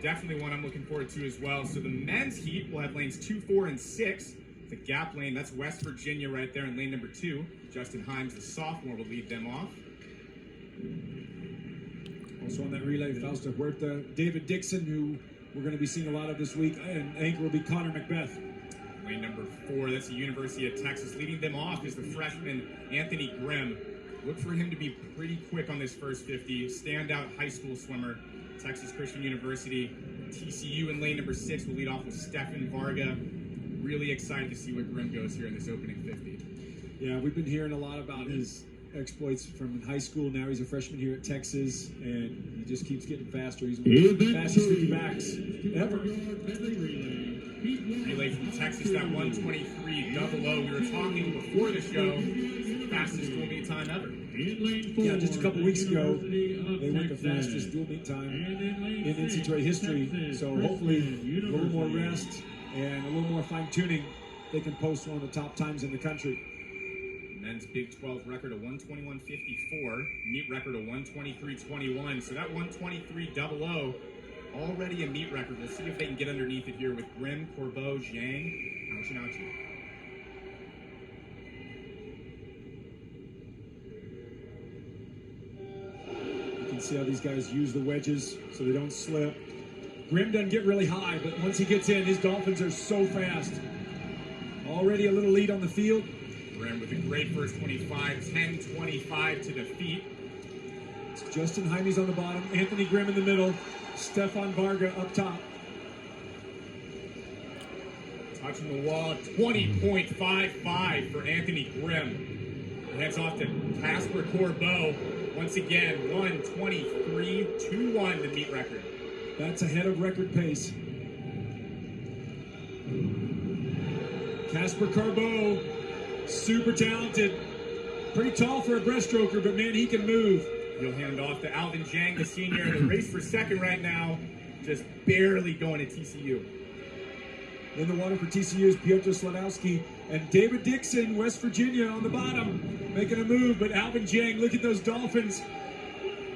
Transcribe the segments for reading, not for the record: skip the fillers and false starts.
definitely one I'm looking forward to as well. So the men's heat will have lanes 2, 4, and 6. The gap lane, that's West Virginia right there in lane number 2. Justin Himes, the sophomore, will lead them off. Also on that relay, Fausto Huerta, David Dixon, who we're going to be seeing a lot of this week, and anchor will be Connor Macbeth. Lane number 4, that's the University of Texas. Leading them off is the freshman Anthony Grimm. Look for him to be pretty quick on this first 50. Standout high school swimmer, Texas Christian University. TCU in lane number 6 will lead off with Stefan Varga. Really excited to see what Grimm goes here in this opening 50. Yeah, we've been hearing a lot about his exploits from high school. Now he's a freshman here at Texas, and he just keeps getting faster. He's one of the fastest 50 backs ever. Relay from Texas, that 1:23.00. We were talking before the show, fastest dual meet time ever. Yeah, just a couple weeks ago, they went the fastest dual meet time in NCAA history. So hopefully, a little more rest and a little more fine-tuning, they can post one of the top times in the country. Men's Big 12 record of 121.54, meet record of 123.21. So that 123.00 already a meet record. We'll see if they can get underneath it here with Grimm, Corbeau, Zhang, Auchi. You can see how these guys use the wedges so they don't slip. Grimm doesn't get really high, but once he gets in, his Dolphins are so fast. Already a little lead on the field. Grimm with a great first 25, 10:25 to the feet. It's Justin Hymes on the bottom, Anthony Grimm in the middle, Stefan Varga up top. Touching the wall, 20.55 for Anthony Grimm. Heads off to Casper Corbeau. Once again, 1:23.21 the meet record. That's ahead of record pace. Casper Corbeau, super talented. Pretty tall for a breaststroker, but man, he can move. He'll hand off to Alvin Zhang, the senior, in the race for second right now. Just barely going to TCU. In the water for TCU is Piotr Sladowski and David Dixon, West Virginia, on the bottom, making a move. But Alvin Zhang, look at those Dolphins.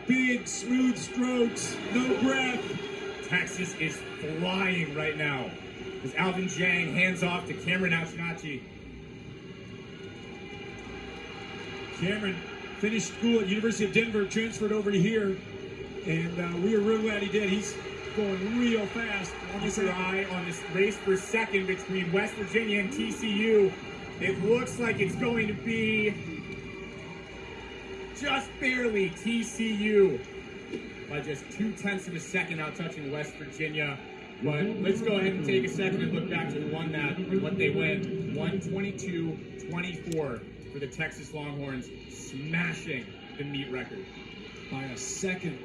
Big, smooth strokes, no breath. Texas is flying right now as Alvin Zhang hands off to Cameron Auchi. Cameron finished school at University of Denver, transferred over to here, and we are real glad he did. He's going real fast. Keep your eye on this race for second between West Virginia and TCU. It looks like it's going to be just barely TCU by just 0.2 of a second out touching West Virginia. But let's go ahead and take a second and look back to who won that and what they went. 122-24 for the Texas Longhorns, smashing the meet record. By a second.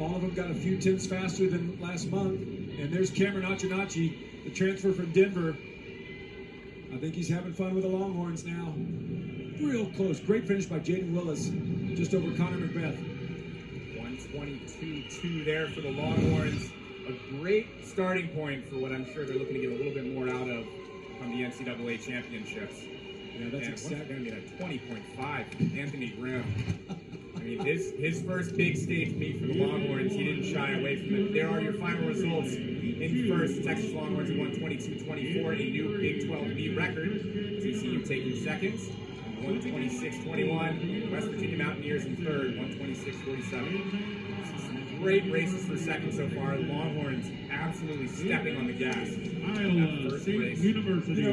All of them got a few tenths faster than last month. And there's Cameron Auchi, the transfer from Denver. I think he's having fun with the Longhorns now. Real close. Great finish by Jaden Willis, just over Connor Macbeth. 122.2 there for the Longhorns. A great starting point for what I'm sure they're looking to get a little bit more out of from the NCAA championships. Yeah, that's exactly going to be at 20.5. Anthony Grimm. I mean, his first big stage meet for the Longhorns, he didn't shy away from it. There are your final results. In first, Texas Longhorns at 122.24, a new Big 12 meet record. TCU taking seconds, 126.21. West Virginia Mountaineers in third, 126.47. Great races for second so far. Longhorns absolutely stepping on the gas. Iowa State University.